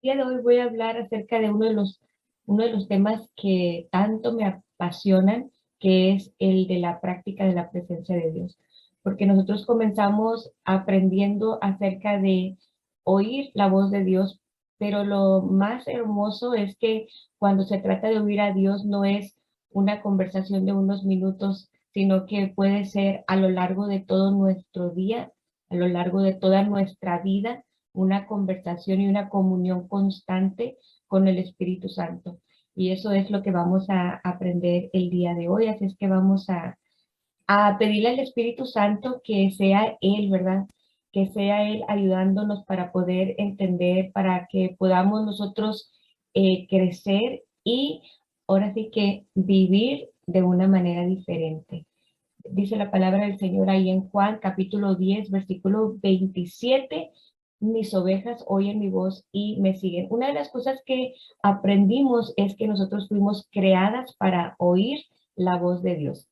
día de hoy voy a hablar acerca de uno de los temas que tanto me apasionan, que es el de la práctica de la presencia de Dios. Porque nosotros comenzamos aprendiendo acerca de oír la voz de Dios, pero lo más hermoso es que cuando se trata de oír a Dios no es una conversación de unos minutos, sino que puede ser a lo largo de todo nuestro día, a lo largo de toda nuestra vida, una conversación y una comunión constante con el Espíritu Santo. Y eso es lo que vamos a aprender el día de hoy. Así es que vamos a pedirle al Espíritu Santo que sea Él, ¿verdad? Que sea Él ayudándonos para poder entender, para que podamos nosotros crecer y ahora sí que vivir de una manera diferente. Dice la palabra del Señor ahí en Juan capítulo 10 versículo 27: mis ovejas oyen mi voz y me siguen. Una de las cosas que aprendimos es que nosotros fuimos creadas para oír la voz de Dios.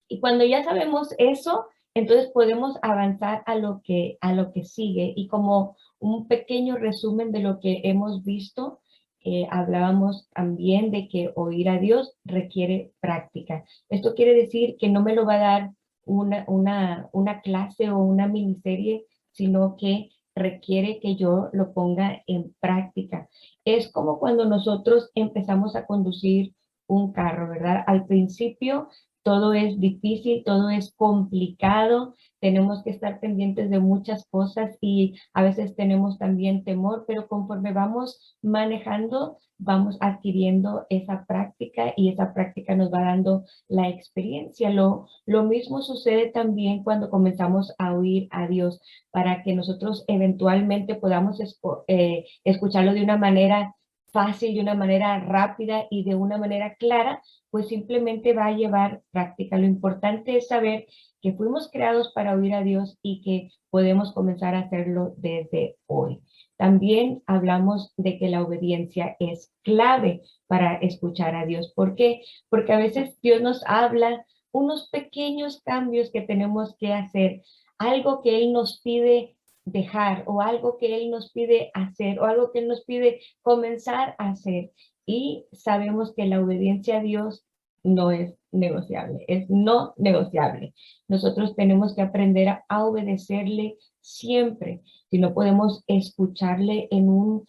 Y cuando ya sabemos eso, entonces podemos avanzar a lo que sigue. Y como un pequeño resumen de lo que hemos visto, hablábamos también de que oír a Dios requiere práctica. Esto quiere decir que no me lo va a dar una clase o una miniserie, sino que requiere que yo lo ponga en práctica. Es como cuando nosotros empezamos a conducir un carro, ¿verdad? Al principio todo es difícil, todo es complicado, tenemos que estar pendientes de muchas cosas y a veces tenemos también temor, pero conforme vamos manejando, vamos adquiriendo esa práctica y esa práctica nos va dando la experiencia. Lo mismo sucede también cuando comenzamos a oír a Dios, para que nosotros eventualmente podamos escucharlo de una manera fácil, de una manera rápida y de una manera clara, pues simplemente va a llevar práctica. Lo importante es saber que fuimos creados para oír a Dios y que podemos comenzar a hacerlo desde hoy. También hablamos de que la obediencia es clave para escuchar a Dios. ¿Por qué? Porque a veces Dios nos habla unos pequeños cambios que tenemos que hacer, algo que Él nos pide dejar o algo que Él nos pide hacer o algo que Él nos pide comenzar a hacer. Y sabemos que la obediencia a Dios no es negociable, es no negociable. Nosotros tenemos que aprender a obedecerle siempre. Si no podemos escucharle en un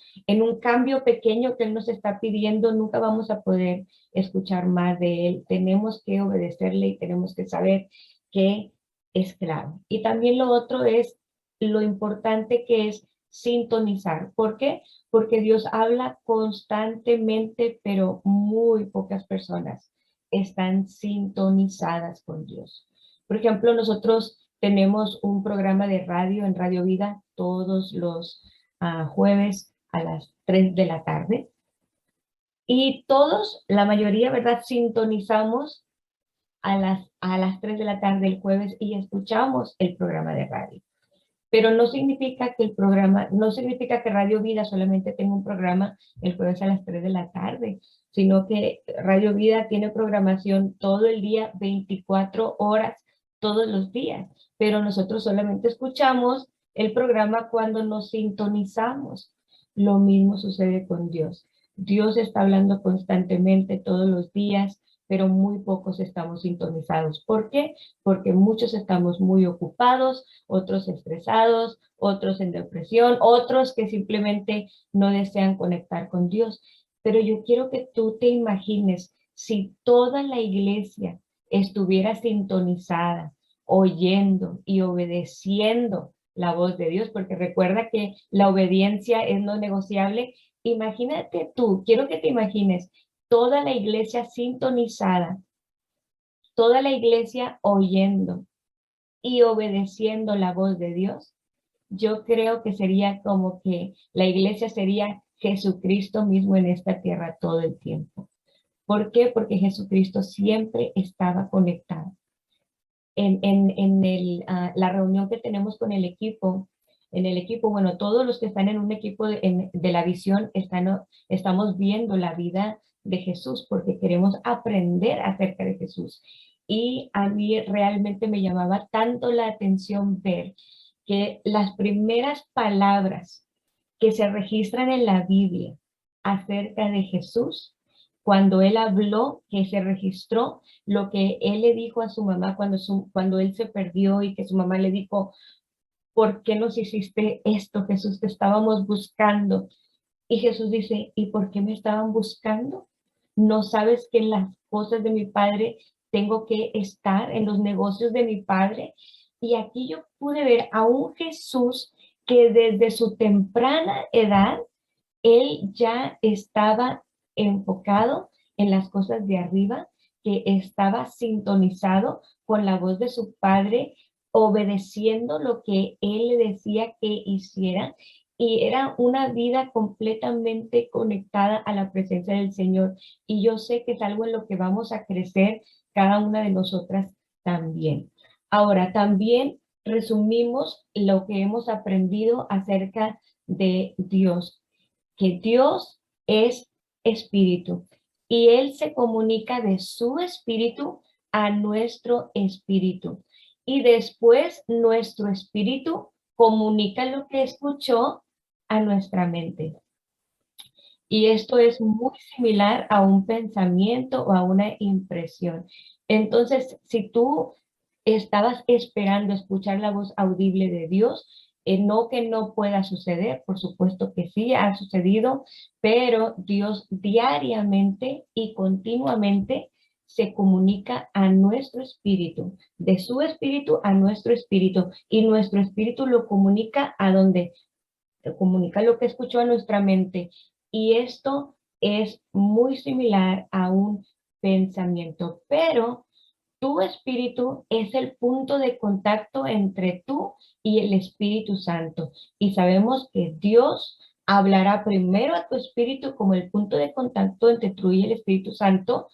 cambio pequeño que Él nos está pidiendo, nunca vamos a poder escuchar más de Él. Tenemos que obedecerle y tenemos que saber que es claro. Y también lo otro es lo importante que es sintonizar. ¿Por qué? Porque Dios habla constantemente, pero muy pocas personas están sintonizadas con Dios. Por ejemplo, nosotros tenemos un programa de radio en Radio Vida todos los jueves a las 3 de la tarde y todos, la mayoría, ¿verdad? Sintonizamos a las 3 de la tarde el jueves y escuchamos el programa de radio. Pero no significa que el programa, no significa que Radio Vida solamente tenga un programa el jueves a las 3 de la tarde, sino que Radio Vida tiene programación todo el día, 24 horas, todos los días. Pero nosotros solamente escuchamos el programa cuando nos sintonizamos. Lo mismo sucede con Dios. Dios está hablando constantemente todos los días, pero muy pocos estamos sintonizados. ¿Por qué? Porque muchos estamos muy ocupados, otros estresados, otros en depresión, otros que simplemente no desean conectar con Dios. Pero yo quiero que tú te imagines si toda la iglesia estuviera sintonizada, oyendo y obedeciendo la voz de Dios, porque recuerda que la obediencia es no negociable. Imagínate tú, quiero que te imagines toda la iglesia sintonizada, toda la iglesia oyendo y obedeciendo la voz de Dios. Yo creo que sería como que la iglesia sería Jesucristo mismo en esta tierra todo el tiempo. ¿Por qué? Porque Jesucristo siempre estaba conectado. La reunión que tenemos con el equipo, en el equipo, bueno, todos los que están en un equipo de la visión estamos viendo la vida de Jesús porque queremos aprender acerca de Jesús. Y a mí realmente me llamaba tanto la atención ver que las primeras palabras que se registran en la Biblia acerca de Jesús, cuando él habló, que se registró lo que él le dijo a su mamá cuando él se perdió y que su mamá le dijo, ¿por qué nos hiciste esto, Jesús? Te estábamos buscando. Y Jesús dice, ¿y por qué me estaban buscando? ¿No sabes que en las cosas de mi Padre tengo que estar, en los negocios de mi Padre? Y aquí yo pude ver a un Jesús que desde su temprana edad, él ya estaba enfocado en las cosas de arriba, que estaba sintonizado con la voz de su Padre, obedeciendo lo que él le decía que hiciera, y era una vida completamente conectada a la presencia del Señor. Y yo sé que es algo en lo que vamos a crecer cada una de nosotras también. Ahora, también resumimos lo que hemos aprendido acerca de Dios, que Dios es espíritu y Él se comunica de su espíritu a nuestro espíritu. Y después nuestro espíritu comunica lo que escuchó a nuestra mente. Y esto es muy similar a un pensamiento o a una impresión. Entonces, si tú estabas esperando escuchar la voz audible de Dios, no que no pueda suceder, por supuesto que sí, ha sucedido, pero Dios diariamente y continuamente se comunica a nuestro espíritu, de su espíritu a nuestro espíritu, y nuestro espíritu lo comunica a donde comunica lo que escuchó a nuestra mente. Y esto es muy similar a un pensamiento, pero tu espíritu es el punto de contacto entre tú y el Espíritu Santo. Y sabemos que Dios hablará primero a tu espíritu como el punto de contacto entre tú y el Espíritu Santo,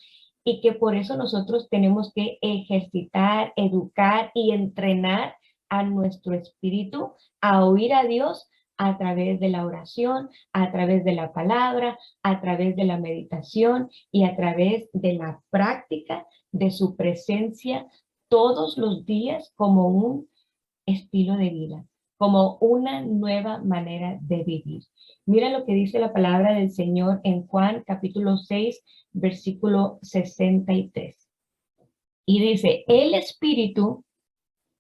y que por eso nosotros tenemos que ejercitar, educar y entrenar a nuestro espíritu a oír a Dios a través de la oración, a través de la palabra, a través de la meditación y a través de la práctica de su presencia todos los días como un estilo de vida, como una nueva manera de vivir. Mira lo que dice la palabra del Señor en Juan capítulo 6, versículo 63. Y dice, el Espíritu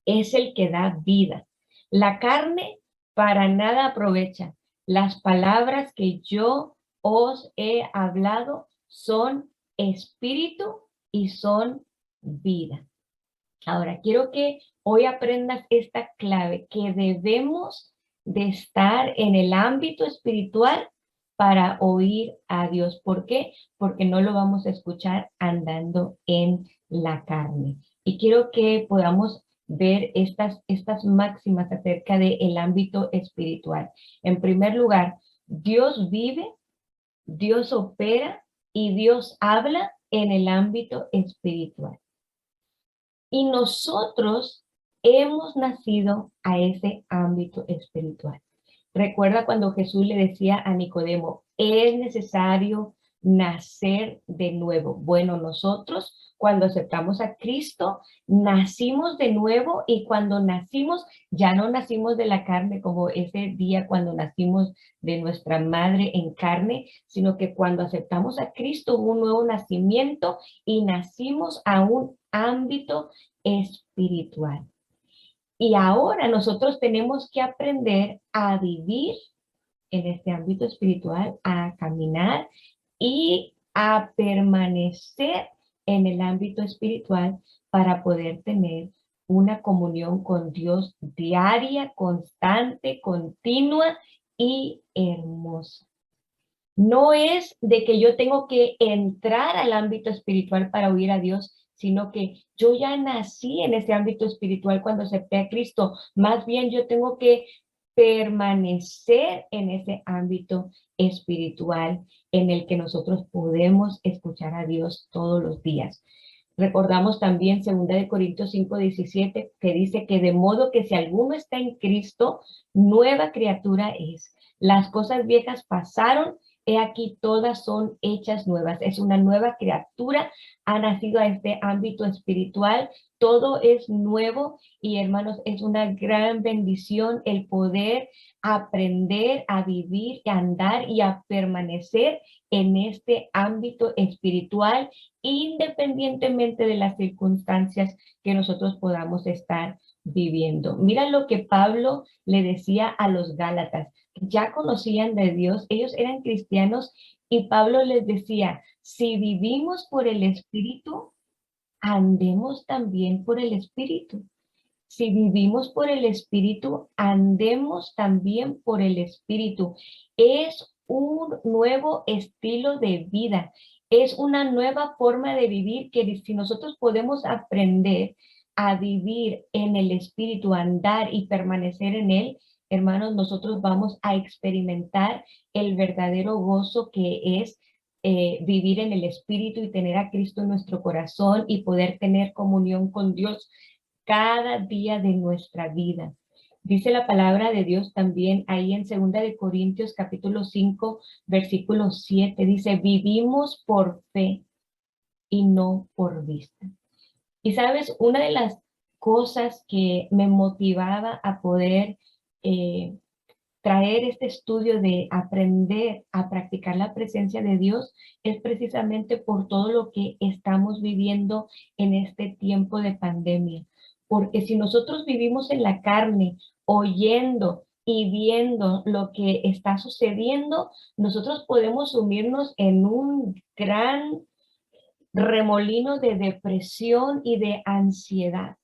es el que da vida. La carne para nada aprovecha. Las palabras que yo os he hablado son espíritu y son vida. Ahora, quiero que hoy aprendas esta clave, que debemos de estar en el ámbito espiritual para oír a Dios. ¿Por qué? Porque no lo vamos a escuchar andando en la carne. Y quiero que podamos ver estas máximas acerca del ámbito espiritual. En primer lugar, Dios vive, Dios opera y Dios habla en el ámbito espiritual. Y nosotros hemos nacido a ese ámbito espiritual. Recuerda cuando Jesús le decía a Nicodemo, es necesario nacer de nuevo. Bueno, nosotros cuando aceptamos a Cristo, nacimos de nuevo, y cuando nacimos, ya no nacimos de la carne como ese día cuando nacimos de nuestra madre en carne, sino que cuando aceptamos a Cristo hubo un nuevo nacimiento y nacimos a un ámbito espiritual. Y ahora nosotros tenemos que aprender a vivir en este ámbito espiritual, a caminar y a permanecer en el ámbito espiritual para poder tener una comunión con Dios diaria, constante, continua y hermosa. No es de que yo tengo que entrar al ámbito espiritual para oír a Dios, sino que yo ya nací en ese ámbito espiritual cuando acepté a Cristo. Más bien yo tengo que permanecer en ese ámbito espiritual en el que nosotros podemos escuchar a Dios todos los días. Recordamos también 2 Corintios 5:17, que dice que de modo que si alguno está en Cristo, nueva criatura es. Las cosas viejas pasaron He aquí todas son hechas nuevas. Es una nueva criatura, ha nacido a este ámbito espiritual. Todo es nuevo y hermanos, es una gran bendición el poder aprender a vivir, a andar y a permanecer en este ámbito espiritual, independientemente de las circunstancias que nosotros podamos estar viviendo. Mira lo que Pablo le decía a los Gálatas. Ya conocían de Dios, ellos eran cristianos y Pablo les decía, si vivimos por el Espíritu, andemos también por el Espíritu. Si vivimos por el Espíritu, andemos también por el Espíritu. Es un nuevo estilo de vida, es una nueva forma de vivir que si nosotros podemos aprender a vivir en el Espíritu, andar y permanecer en él, hermanos, nosotros vamos a experimentar el verdadero gozo que es vivir en el Espíritu y tener a Cristo en nuestro corazón y poder tener comunión con Dios cada día de nuestra vida. Dice la palabra de Dios también ahí en 2 Corintios capítulo 5, versículo 7, dice, vivimos por fe y no por vista. Y sabes, una de las cosas que me motivaba a poder traer este estudio de aprender a practicar la presencia de Dios es precisamente por todo lo que estamos viviendo en este tiempo de pandemia. Porque si nosotros vivimos en la carne, oyendo y viendo lo que está sucediendo, nosotros podemos sumirnos en un gran remolino de depresión y de ansiedad.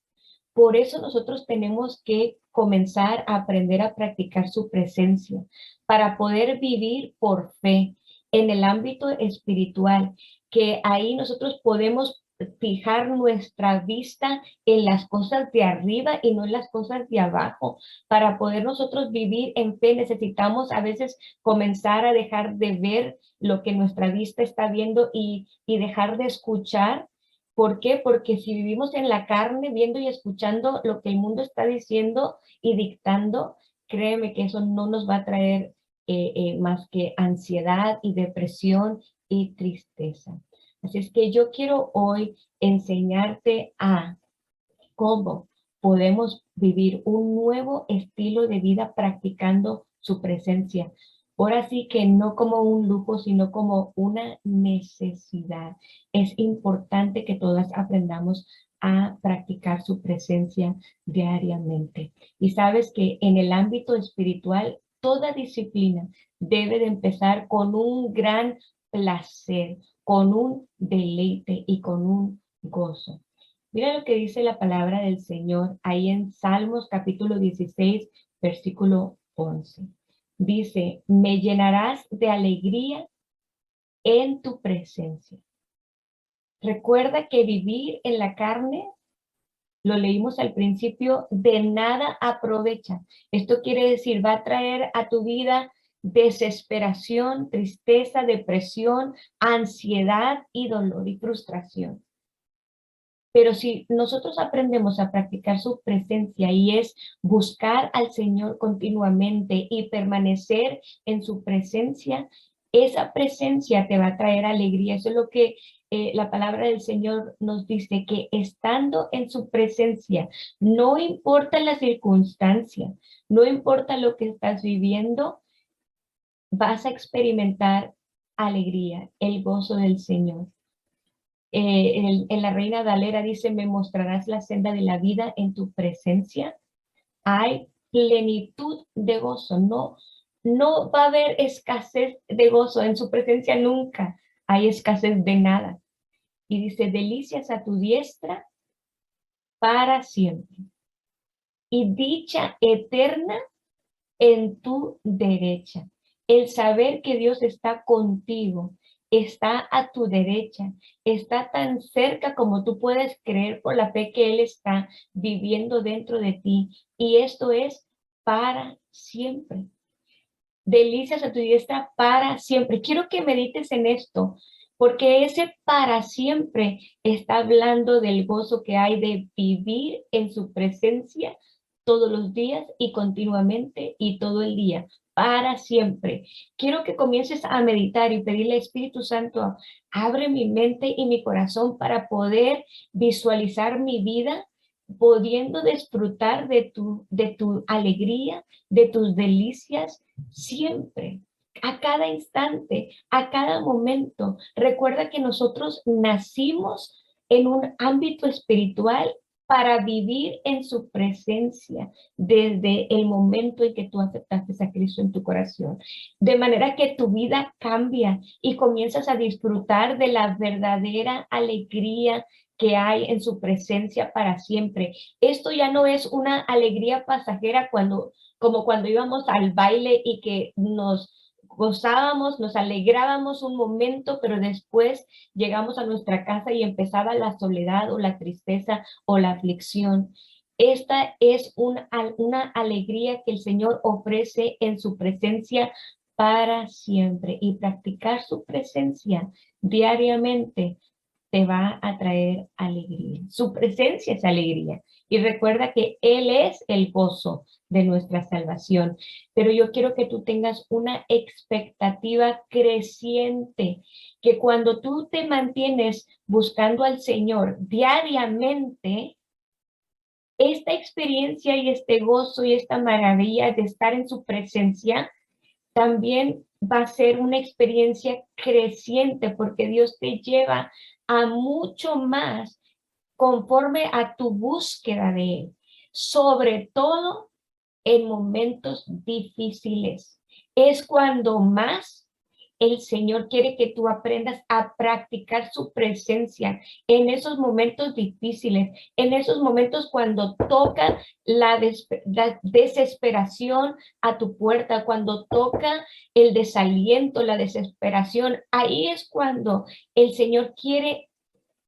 Por eso nosotros tenemos que comenzar a aprender a practicar su presencia para poder vivir por fe en el ámbito espiritual, que ahí nosotros podemos fijar nuestra vista en las cosas de arriba y no en las cosas de abajo. Para poder nosotros vivir en fe necesitamos a veces comenzar a dejar de ver lo que nuestra vista está viendo y dejar de escuchar. ¿Por qué? Porque si vivimos en la carne, viendo y escuchando lo que el mundo está diciendo y dictando, créeme que eso no nos va a traer más que ansiedad y depresión y tristeza. Así es que yo quiero hoy enseñarte a cómo podemos vivir un nuevo estilo de vida practicando su presencia. Ahora sí que no como un lujo, sino como una necesidad. Es importante que todas aprendamos a practicar su presencia diariamente. Y sabes que en el ámbito espiritual, toda disciplina debe de empezar con un gran placer, con un deleite y con un gozo. Mira lo que dice la palabra del Señor ahí en Salmos capítulo 16, versículo 11. Dice, me llenarás de alegría en tu presencia. Recuerda que vivir en la carne, lo leímos al principio, de nada aprovecha. Esto quiere decir, va a traer a tu vida desesperación, tristeza, depresión, ansiedad y dolor y frustración. Pero si nosotros aprendemos a practicar su presencia y es buscar al Señor continuamente y permanecer en su presencia, esa presencia te va a traer alegría. Eso es lo que la palabra del Señor nos dice, que estando en su presencia, no importa la circunstancia, no importa lo que estás viviendo, vas a experimentar alegría, el gozo del Señor. En la Reina Valera dice, me mostrarás la senda de la vida en tu presencia. Hay plenitud de gozo, no va a haber escasez de gozo en su presencia nunca. Hay escasez de nada. Y dice, delicias a tu diestra para siempre. Y dicha eterna en tu derecha. El saber que Dios está contigo, está a tu derecha, está tan cerca como tú puedes creer por la fe que Él está viviendo dentro de ti. Y esto es para siempre. Delicias a tu diestra para siempre. Quiero que medites en esto, porque ese para siempre está hablando del gozo que hay de vivir en su presencia todos los días y continuamente y todo el día, para siempre. Quiero que comiences a meditar y pedirle al Espíritu Santo, abre mi mente y mi corazón para poder visualizar mi vida, pudiendo disfrutar de tu alegría, de tus delicias, siempre, a cada instante, a cada momento. Recuerda que nosotros nacimos en un ámbito espiritual para vivir en su presencia desde el momento en que tú aceptaste a Cristo en tu corazón. De manera que tu vida cambia y comienzas a disfrutar de la verdadera alegría que hay en su presencia para siempre. Esto ya no es una alegría pasajera como cuando íbamos al baile y que nos gozábamos, nos alegrábamos un momento, pero después llegamos a nuestra casa y empezaba la soledad o la tristeza o la aflicción. Esta es una alegría que el Señor ofrece en su presencia para siempre, y practicar su presencia diariamente te va a traer alegría. Su presencia es alegría. Y recuerda que Él es el gozo de nuestra salvación. Pero yo quiero que tú tengas una expectativa creciente, que cuando tú te mantienes buscando al Señor diariamente, esta experiencia y este gozo y esta maravilla de estar en su presencia también va a ser una experiencia creciente, porque Dios te lleva a mucho más conforme a tu búsqueda de Él, sobre todo en momentos difíciles. Es cuando más el Señor quiere que tú aprendas a practicar su presencia en esos momentos difíciles, en esos momentos cuando toca la desesperación a tu puerta, cuando toca el desaliento, la desesperación. Ahí es cuando el Señor quiere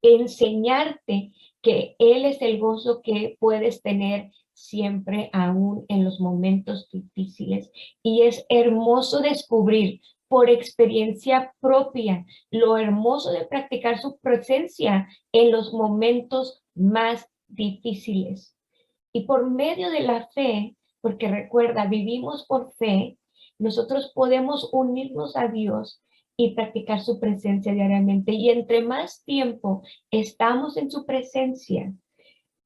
enseñarte que Él es el gozo que puedes tener siempre, aún en los momentos difíciles. Y es hermoso descubrir por experiencia propia lo hermoso de practicar su presencia en los momentos más difíciles. Y por medio de la fe, porque recuerda, vivimos por fe, nosotros podemos unirnos a Dios y practicar su presencia diariamente. Y entre más tiempo estamos en su presencia,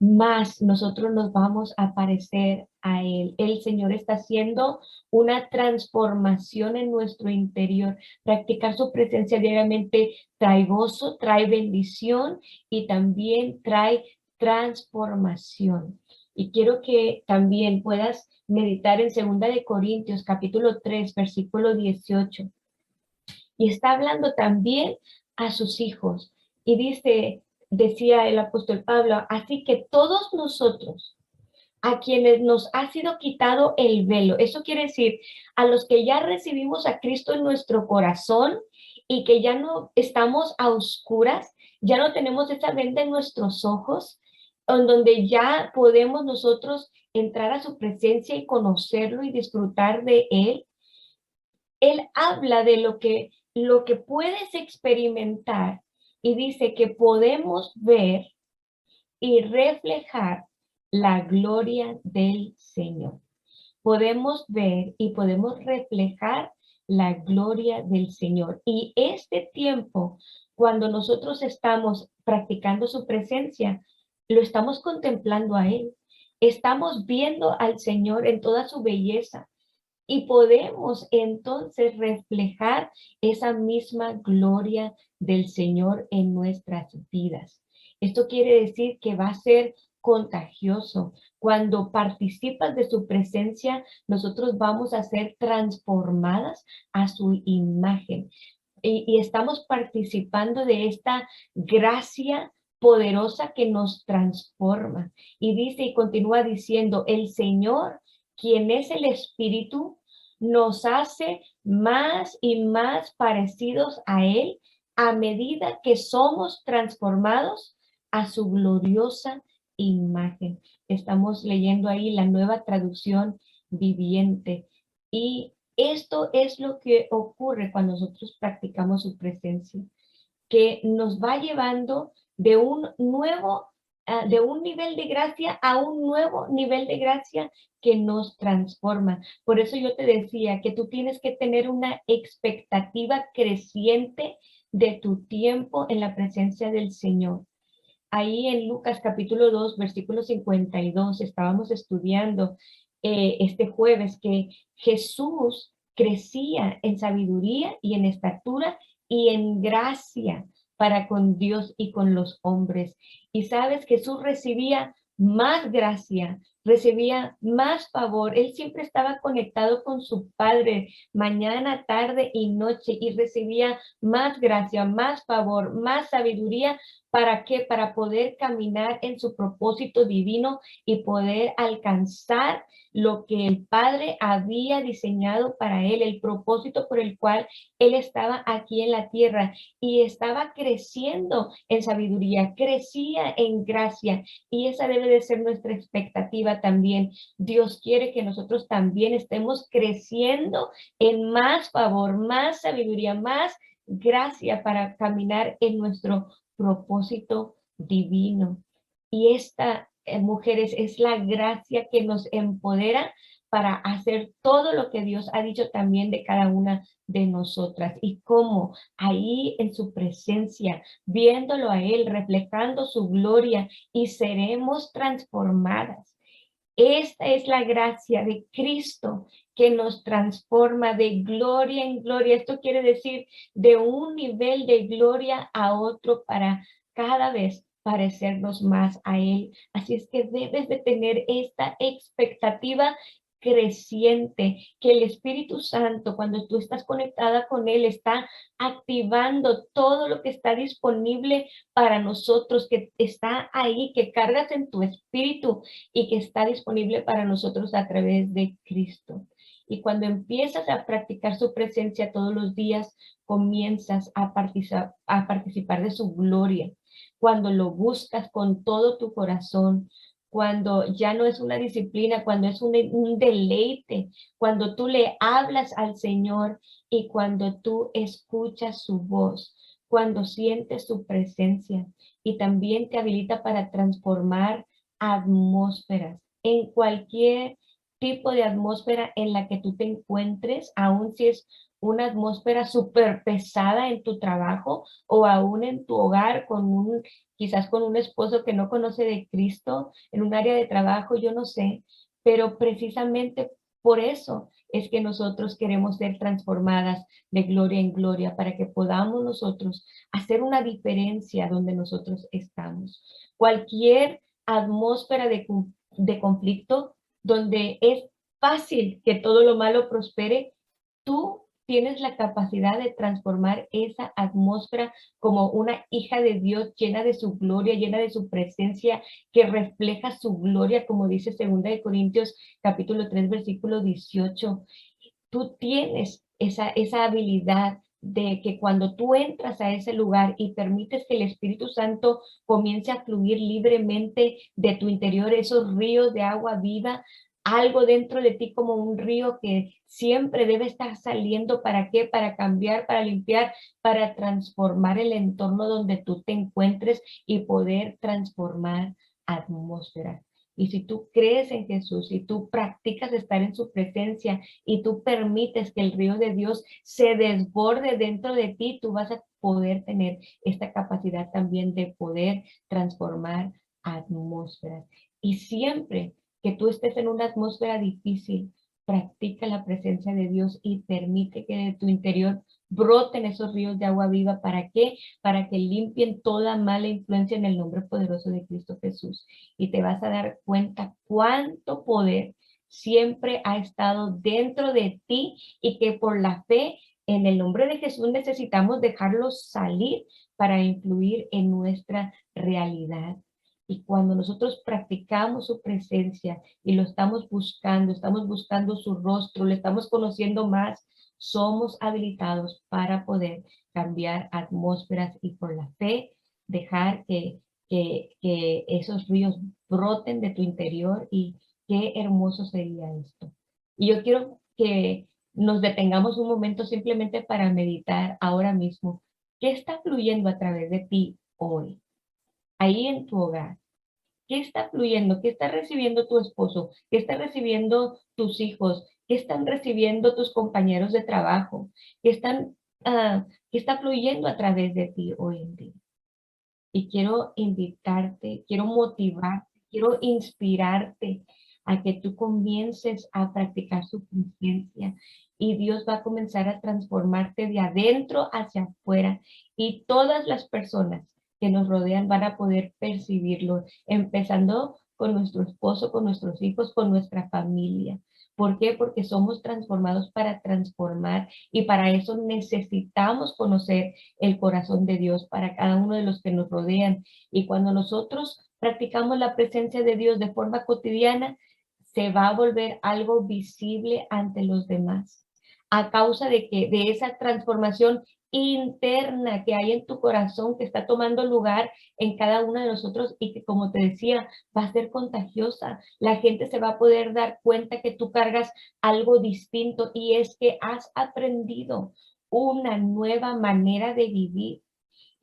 más nosotros nos vamos a parecer a Él. El Señor está haciendo una transformación en nuestro interior. Practicar su presencia diariamente trae gozo, trae bendición y también trae transformación. Y quiero que también puedas meditar en 2 Corintios capítulo 3 versículo 18. Y está hablando también a sus hijos. Y decía el apóstol Pablo, así que todos nosotros, a quienes nos ha sido quitado el velo, eso quiere decir, a los que ya recibimos a Cristo en nuestro corazón y que ya no estamos a oscuras, ya no tenemos esa venda en nuestros ojos, en donde ya podemos nosotros entrar a su presencia y conocerlo y disfrutar de Él. Él habla de lo que puedes experimentar y dice que podemos ver y reflejar la gloria del Señor. Podemos ver y podemos reflejar la gloria del Señor. Y este tiempo, cuando nosotros estamos practicando su presencia, lo estamos contemplando a Él. Estamos viendo al Señor en toda su belleza. Y podemos entonces reflejar esa misma gloria del Señor en nuestras vidas. Esto quiere decir que va a ser contagioso. Cuando participas de su presencia, nosotros vamos a ser transformadas a su imagen. Y estamos participando de esta gracia poderosa que nos transforma. Y dice y continúa diciendo, el Señor, quien es el Espíritu, nos hace más y más parecidos a Él a medida que somos transformados a su gloriosa imagen. Estamos leyendo ahí la Nueva Traducción Viviente. Y esto es lo que ocurre cuando nosotros practicamos su presencia, que nos va llevando de un nuevo de un nivel de gracia a un nuevo nivel de gracia que nos transforma. Por eso yo te decía que tú tienes que tener una expectativa creciente de tu tiempo en la presencia del Señor. Ahí en Lucas capítulo 2, versículo 52, estábamos estudiando este jueves que Jesús crecía en sabiduría y en estatura y en gracia para con Dios y con los hombres. Y sabes, Jesús recibía más gracia, recibía más favor. Él siempre estaba conectado con su Padre mañana, tarde y noche y recibía más gracia, más favor, más sabiduría. ¿Para qué? Para poder caminar en su propósito divino y poder alcanzar lo que el Padre había diseñado para él, el propósito por el cual él estaba aquí en la tierra y estaba creciendo en sabiduría, crecía en gracia, y esa debe de ser nuestra expectativa también. Dios quiere que nosotros también estemos creciendo en más favor, más sabiduría, más gracia para caminar en nuestro propósito divino. Y esta, mujeres, es la gracia que nos empodera para hacer todo lo que Dios ha dicho también de cada una de nosotras. Y cómo ahí en su presencia, viéndolo a Él, reflejando su gloria, y seremos transformadas. Esta es la gracia de Cristo que nos transforma de gloria en gloria. Esto quiere decir de un nivel de gloria a otro para cada vez parecernos más a Él. Así es que debes de tener esta expectativa creciente, que el Espíritu Santo, cuando tú estás conectada con Él, está activando todo lo que está disponible para nosotros, que está ahí, que cargas en tu espíritu y que está disponible para nosotros a través de Cristo. Y cuando empiezas a practicar su presencia todos los días, comienzas a participar de su gloria. Cuando lo buscas con todo tu corazón, cuando ya no es una disciplina, cuando es un deleite, cuando tú le hablas al Señor y cuando tú escuchas su voz, cuando sientes su presencia, y también te habilita para transformar atmósferas, en cualquier tipo de atmósfera en la que tú te encuentres, aun si es una atmósfera súper pesada en tu trabajo o aún en tu hogar quizás con un esposo que no conoce de Cristo, en un área de trabajo, yo no sé, pero precisamente por eso es que nosotros queremos ser transformadas de gloria en gloria, para que podamos nosotros hacer una diferencia donde nosotros estamos. Cualquier atmósfera de conflicto donde es fácil que todo lo malo prospere, tú tienes la capacidad de transformar esa atmósfera como una hija de Dios llena de su gloria, llena de su presencia, que refleja su gloria, como dice 2 Corintios capítulo 3, versículo 18. Tú tienes esa habilidad de que cuando tú entras a ese lugar y permites que el Espíritu Santo comience a fluir libremente de tu interior, esos ríos de agua viva, algo dentro de ti como un río que siempre debe estar saliendo. ¿Para qué? Para cambiar, para limpiar, para transformar el entorno donde tú te encuentres y poder transformar atmósferas. Y si tú crees en Jesús, si tú practicas estar en su presencia y tú permites que el río de Dios se desborde dentro de ti, tú vas a poder tener esta capacidad también de poder transformar atmósferas. Y siempre que tú estés en una atmósfera difícil, practica la presencia de Dios y permite que de tu interior broten esos ríos de agua viva. ¿Para qué? Para que limpien toda mala influencia en el nombre poderoso de Cristo Jesús. Y te vas a dar cuenta cuánto poder siempre ha estado dentro de ti, y que por la fe en el nombre de Jesús necesitamos dejarlo salir para influir en nuestra realidad. Y cuando nosotros practicamos su presencia y lo estamos buscando su rostro, le estamos conociendo más, somos habilitados para poder cambiar atmósferas y por la fe dejar que esos ríos broten de tu interior. Y qué hermoso sería esto. Y yo quiero que nos detengamos un momento simplemente para meditar ahora mismo. ¿Qué está fluyendo a través de ti hoy? Ahí en tu hogar. ¿Qué está fluyendo? ¿Qué está recibiendo tu esposo? ¿Qué está recibiendo tus hijos? ¿Qué están recibiendo tus compañeros de trabajo? ¿Qué está fluyendo a través de ti hoy en día? Y quiero invitarte, quiero motivarte, quiero inspirarte a que tú comiences a practicar su presencia y Dios va a comenzar a transformarte de adentro hacia afuera y todas las personas que nos rodean van a poder percibirlo, empezando con nuestro esposo, con nuestros hijos, con nuestra familia. ¿Por qué? Porque somos transformados para transformar y para eso necesitamos conocer el corazón de Dios para cada uno de los que nos rodean. Y cuando nosotros practicamos la presencia de Dios de forma cotidiana, se va a volver algo visible ante los demás. A causa de esa transformación interna que hay en tu corazón, que está tomando lugar en cada uno de nosotros y que, como te decía, va a ser contagiosa. La gente se va a poder dar cuenta que tú cargas algo distinto y es que has aprendido una nueva manera de vivir.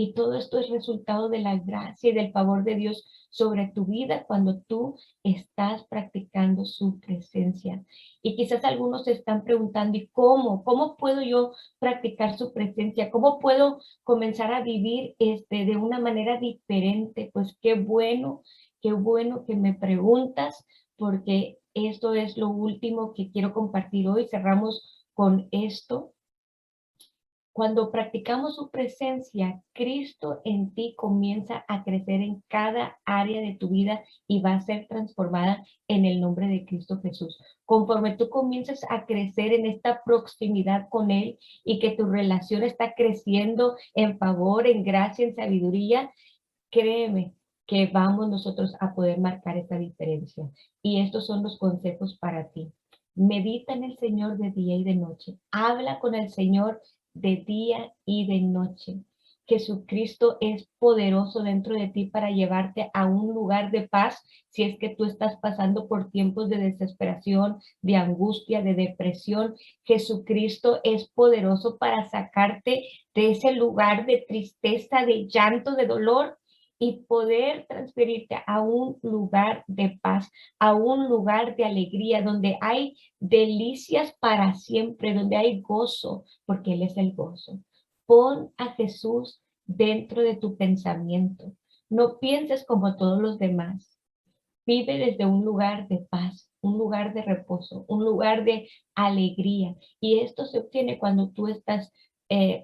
Y todo esto es resultado de la gracia y del favor de Dios sobre tu vida cuando tú estás practicando su presencia. Y quizás algunos se están preguntando, ¿y cómo? ¿Cómo puedo yo practicar su presencia? ¿Cómo puedo comenzar a vivir de una manera diferente? Pues qué bueno que me preguntas, porque esto es lo último que quiero compartir hoy. Cerramos con esto. Cuando practicamos su presencia, Cristo en ti comienza a crecer en cada área de tu vida y va a ser transformada en el nombre de Cristo Jesús. Conforme tú comienzas a crecer en esta proximidad con Él y que tu relación está creciendo en favor, en gracia, en sabiduría, créeme que vamos nosotros a poder marcar esta diferencia. Y estos son los consejos para ti. Medita en el Señor de día y de noche. Habla con el Señor de día y de noche. Jesucristo es poderoso dentro de ti para llevarte a un lugar de paz si es que tú estás pasando por tiempos de desesperación, de angustia, de depresión. Jesucristo es poderoso para sacarte de ese lugar de tristeza, de llanto, de dolor y poder transferirte a un lugar de paz, a un lugar de alegría, donde hay delicias para siempre, donde hay gozo, porque Él es el gozo. Pon a Jesús dentro de tu pensamiento. No pienses como todos los demás. Vive desde un lugar de paz, un lugar de reposo, un lugar de alegría. Y esto se obtiene cuando tú estás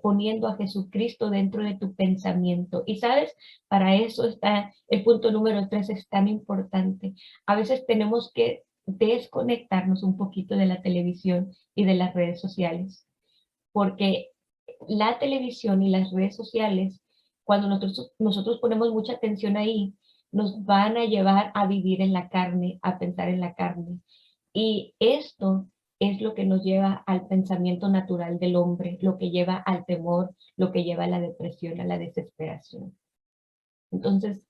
poniendo a Jesucristo dentro de tu pensamiento. Y sabes, para eso está el punto número 3, es tan importante. A veces tenemos que desconectarnos un poquito de la televisión y de las redes sociales, porque la televisión y las redes sociales, cuando nosotros ponemos mucha atención ahí, nos van a llevar a vivir en la carne, a pensar en la carne. Y esto es lo que nos lleva al pensamiento natural del hombre, lo que lleva al temor, lo que lleva a la depresión, a la desesperación. Entonces,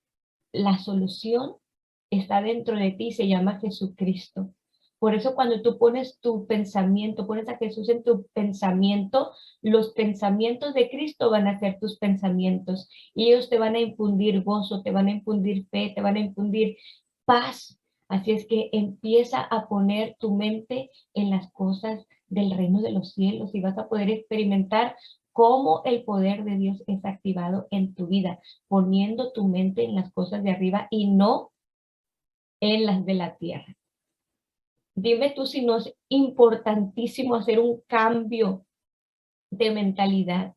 la solución está dentro de ti, se llama Jesucristo. Por eso cuando tú pones tu pensamiento, pones a Jesús en tu pensamiento, los pensamientos de Cristo van a ser tus pensamientos y ellos te van a infundir gozo, te van a infundir fe, te van a infundir paz. Así es que empieza a poner tu mente en las cosas del reino de los cielos y vas a poder experimentar cómo el poder de Dios es activado en tu vida, poniendo tu mente en las cosas de arriba y no en las de la tierra. Dime tú si no es importantísimo hacer un cambio de mentalidad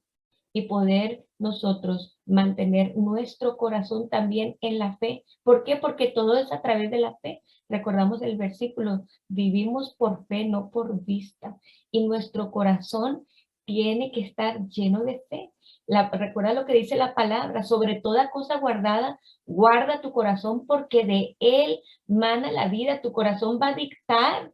y poder nosotros mantener nuestro corazón también en la fe. ¿Por qué? Porque todo es a través de la fe. Recordamos el versículo, vivimos por fe, no por vista. Y nuestro corazón tiene que estar lleno de fe. Recuerda lo que dice la palabra, sobre toda cosa guardada, guarda tu corazón porque de él mana la vida. Tu corazón va a dictar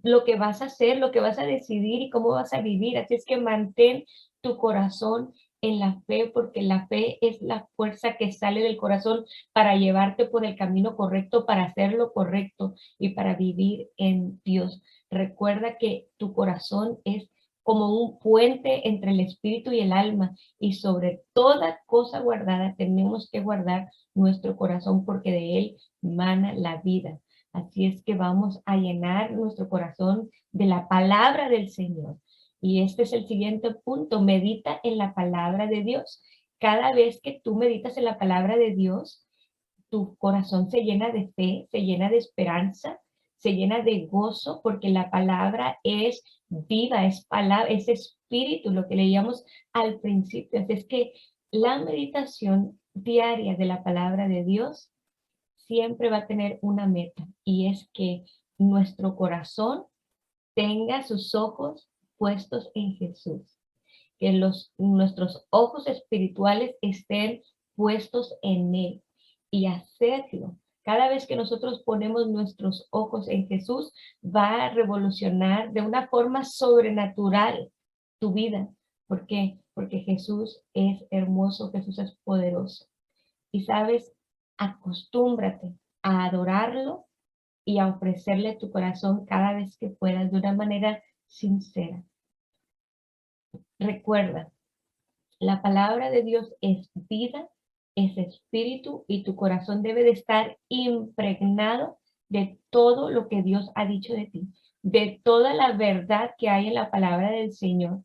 lo que vas a hacer, lo que vas a decidir y cómo vas a vivir. Así es que mantén tu corazón en la fe, porque la fe es la fuerza que sale del corazón para llevarte por el camino correcto, para hacer lo correcto y para vivir en Dios. Recuerda que tu corazón es como un puente entre el espíritu y el alma, y sobre toda cosa guardada tenemos que guardar nuestro corazón, porque de él mana la vida. Así es que vamos a llenar nuestro corazón de la palabra del Señor. Y este es el siguiente punto: medita en la palabra de Dios. Cada vez que tú meditas en la palabra de Dios, tu corazón se llena de fe, se llena de esperanza, se llena de gozo, porque la palabra es viva, es palabra, es espíritu, lo que leíamos al principio. Así es que la meditación diaria de la palabra de Dios siempre va a tener una meta, y es que nuestro corazón tenga sus ojos puestos en Jesús, que nuestros ojos espirituales estén puestos en Él, y hacerlo. Cada vez que nosotros ponemos nuestros ojos en Jesús, va a revolucionar de una forma sobrenatural tu vida. ¿Por qué? Porque Jesús es hermoso, Jesús es poderoso. Y sabes, acostúmbrate a adorarlo y a ofrecerle tu corazón cada vez que puedas, de una manera sincera. Recuerda, la palabra de Dios es vida, es espíritu, y tu corazón debe de estar impregnado de todo lo que Dios ha dicho de ti, de toda la verdad que hay en la palabra del Señor.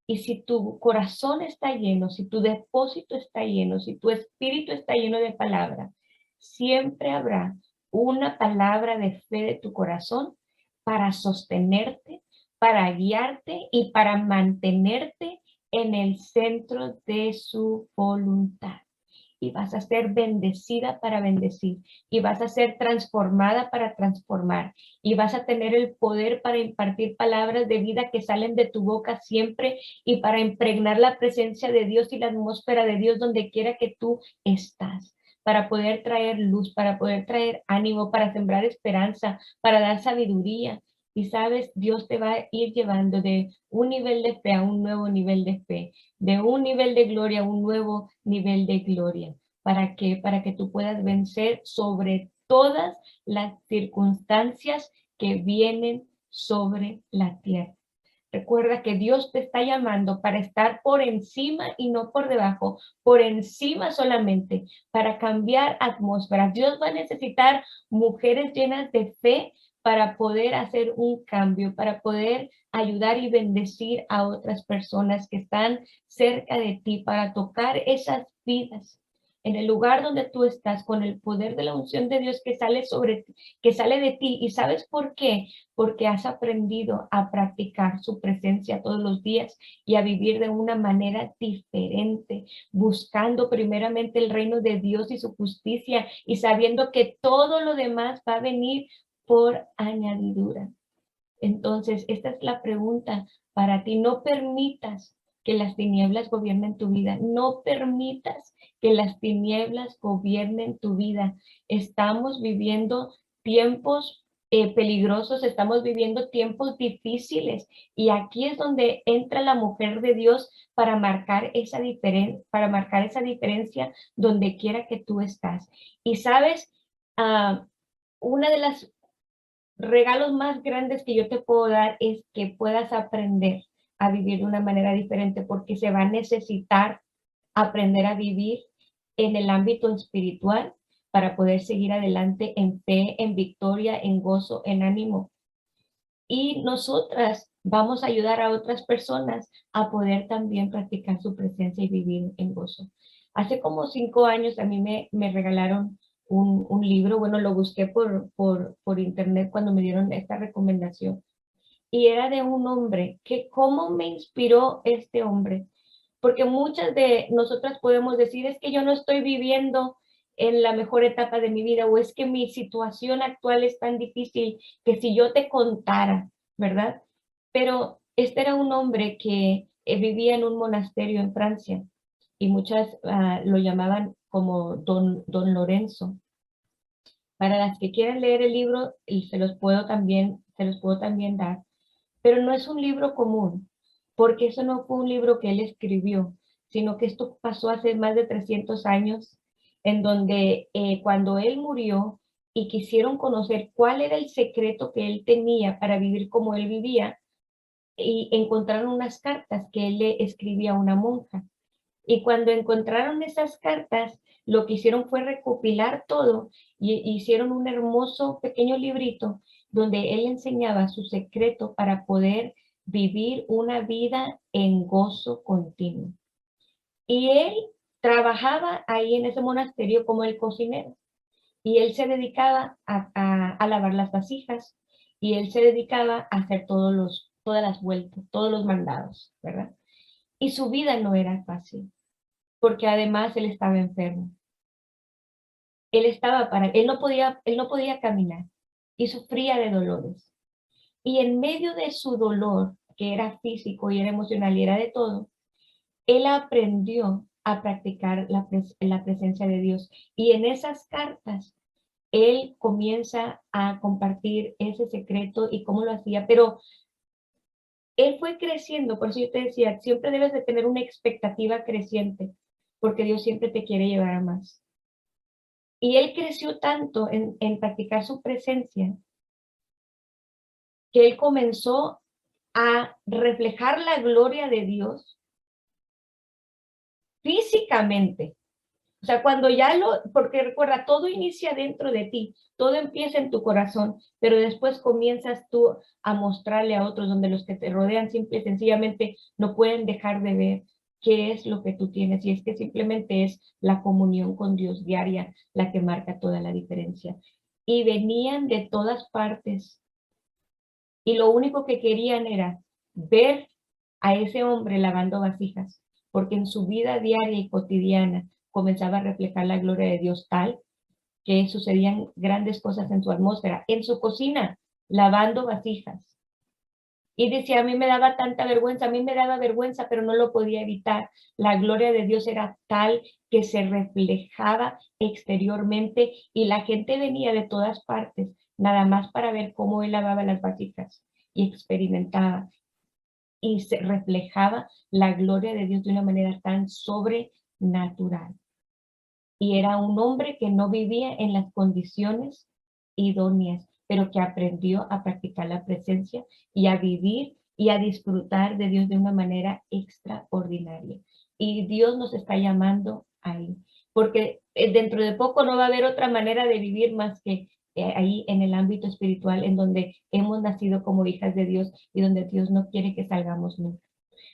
Y si tu corazón está lleno, si tu depósito está lleno, si tu espíritu está lleno de palabra, siempre habrá una palabra de fe de tu corazón para sostenerte, para guiarte y para mantenerte en el centro de su voluntad. Y vas a ser bendecida para bendecir, y vas a ser transformada para transformar, y vas a tener el poder para impartir palabras de vida que salen de tu boca siempre, y para impregnar la presencia de Dios y la atmósfera de Dios donde quiera que tú estás, para poder traer luz, para poder traer ánimo, para sembrar esperanza, para dar sabiduría. Y sabes, Dios te va a ir llevando de un nivel de fe a un nuevo nivel de fe, de un nivel de gloria a un nuevo nivel de gloria. ¿Para qué? Para que tú puedas vencer sobre todas las circunstancias que vienen sobre la tierra. Recuerda que Dios te está llamando para estar por encima y no por debajo, por encima solamente, para cambiar atmósferas. Dios va a necesitar mujeres llenas de fe para poder hacer un cambio, para poder ayudar y bendecir a otras personas que están cerca de ti, para tocar esas vidas en el lugar donde tú estás, con el poder de la unción de Dios que sale sobre ti, que sale de ti. ¿Y sabes por qué? Porque has aprendido a practicar su presencia todos los días y a vivir de una manera diferente, buscando primeramente el reino de Dios y su justicia, y sabiendo que todo lo demás va a venir por añadidura. Entonces, esta es la pregunta para ti. No permitas que las tinieblas gobiernen tu vida. No permitas que las tinieblas gobiernen tu vida. Estamos viviendo tiempos peligrosos, estamos viviendo tiempos difíciles, y aquí es donde entra la mujer de Dios para marcar esa diferencia donde quiera que tú estás. Y sabes, una de las regalos más grandes que yo te puedo dar es que puedas aprender a vivir de una manera diferente, porque se va a necesitar aprender a vivir en el ámbito espiritual para poder seguir adelante en fe, en victoria, en gozo, en ánimo. Y nosotras vamos a ayudar a otras personas a poder también practicar su presencia y vivir en gozo. Hace como 5 años a mí me regalaron un libro. Bueno, lo busqué por internet cuando me dieron esta recomendación. Y era de un hombre que, ¿cómo me inspiró este hombre? Porque muchas de nosotras podemos decir: es que yo no estoy viviendo en la mejor etapa de mi vida, o es que mi situación actual es tan difícil que si yo te contara, ¿verdad? Pero este era un hombre que vivía en un monasterio en Francia, y muchas lo llamaban como don Lorenzo. Para las que quieran leer el libro, y se los puedo también dar, pero no es un libro común, porque eso no fue un libro que él escribió, sino que esto pasó hace más de 300 años, en donde cuando él murió y quisieron conocer cuál era el secreto que él tenía para vivir como él vivía, y encontraron unas cartas que él le escribía a una monja. Y cuando encontraron esas cartas, lo que hicieron fue recopilar todo y hicieron un hermoso pequeño librito donde él enseñaba su secreto para poder vivir una vida en gozo continuo. Y él trabajaba ahí en ese monasterio como el cocinero. Y él se dedicaba a lavar las vasijas y él se dedicaba a hacer todas las vueltas, todos los mandados, ¿verdad? Y su vida no era fácil, porque además él estaba enfermo. Él no podía caminar y sufría de dolores. Y en medio de su dolor, que era físico y era emocional y era de todo, él aprendió a practicar la presencia de Dios. Y en esas cartas, él comienza a compartir ese secreto y cómo lo hacía, pero él fue creciendo, por eso yo te decía, siempre debes de tener una expectativa creciente, porque Dios siempre te quiere llevar a más. Y él creció tanto en practicar su presencia, que él comenzó a reflejar la gloria de Dios físicamente. O sea, cuando ya porque recuerda, todo inicia dentro de ti, todo empieza en tu corazón, pero después comienzas tú a mostrarle a otros donde los que te rodean simple y sencillamente no pueden dejar de ver qué es lo que tú tienes, y es que simplemente es la comunión con Dios diaria la que marca toda la diferencia. Y venían de todas partes, y lo único que querían era ver a ese hombre lavando vasijas, porque en su vida diaria y cotidiana comenzaba a reflejar la gloria de Dios tal que sucedían grandes cosas en su atmósfera, en su cocina, lavando vasijas. Y decía, a mí me daba tanta vergüenza, a mí me daba vergüenza, pero no lo podía evitar. La gloria de Dios era tal que se reflejaba exteriormente y la gente venía de todas partes, nada más para ver cómo él lavaba las vasijas y experimentaba y se reflejaba la gloria de Dios de una manera tan sobrenatural. Y era un hombre que no vivía en las condiciones idóneas, pero que aprendió a practicar la presencia y a vivir y a disfrutar de Dios de una manera extraordinaria. Y Dios nos está llamando ahí, porque dentro de poco no va a haber otra manera de vivir más que ahí en el ámbito espiritual, en donde hemos nacido como hijas de Dios y donde Dios no quiere que salgamos nunca.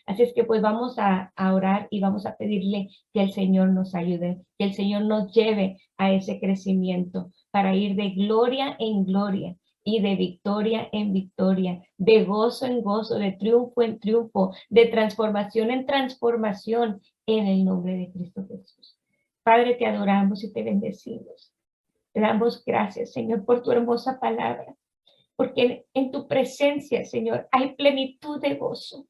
Así es que pues vamos a orar y vamos a pedirle que el Señor nos ayude, que el Señor nos lleve a ese crecimiento para ir de gloria en gloria y de victoria en victoria, de gozo en gozo, de triunfo en triunfo, de transformación en transformación en el nombre de Cristo Jesús. Padre, te adoramos y te bendecimos. Te damos gracias, Señor, por tu hermosa palabra, porque en tu presencia, Señor, hay plenitud de gozo.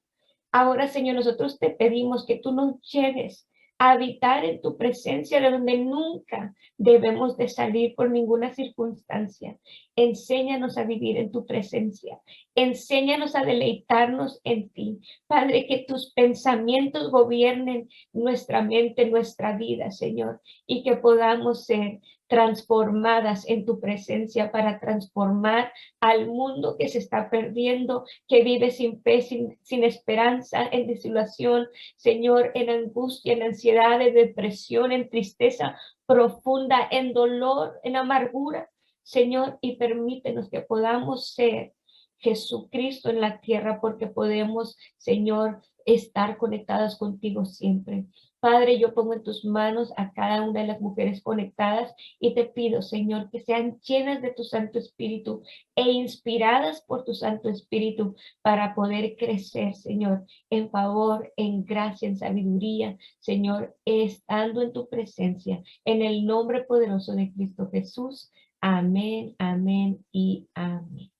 Ahora, Señor, nosotros te pedimos que tú nos lleves a habitar en tu presencia, de donde nunca debemos de salir por ninguna circunstancia. Enséñanos a vivir en tu presencia. Enséñanos a deleitarnos en ti. Padre, que tus pensamientos gobiernen nuestra mente, nuestra vida, Señor, y que podamos ser transformadas en tu presencia para transformar al mundo que se está perdiendo, que vive sin fe, sin esperanza, en desolación, Señor, en angustia, en ansiedad, en depresión, en tristeza profunda, en dolor, en amargura, Señor, y permítenos que podamos ser Jesucristo en la tierra, porque podemos, Señor, estar conectadas contigo siempre. Padre, yo pongo en tus manos a cada una de las mujeres conectadas y te pido, Señor, que sean llenas de tu Santo Espíritu e inspiradas por tu Santo Espíritu para poder crecer, Señor, en favor, en gracia, en sabiduría, Señor, estando en tu presencia, en el nombre poderoso de Cristo Jesús. Amén, amén y amén.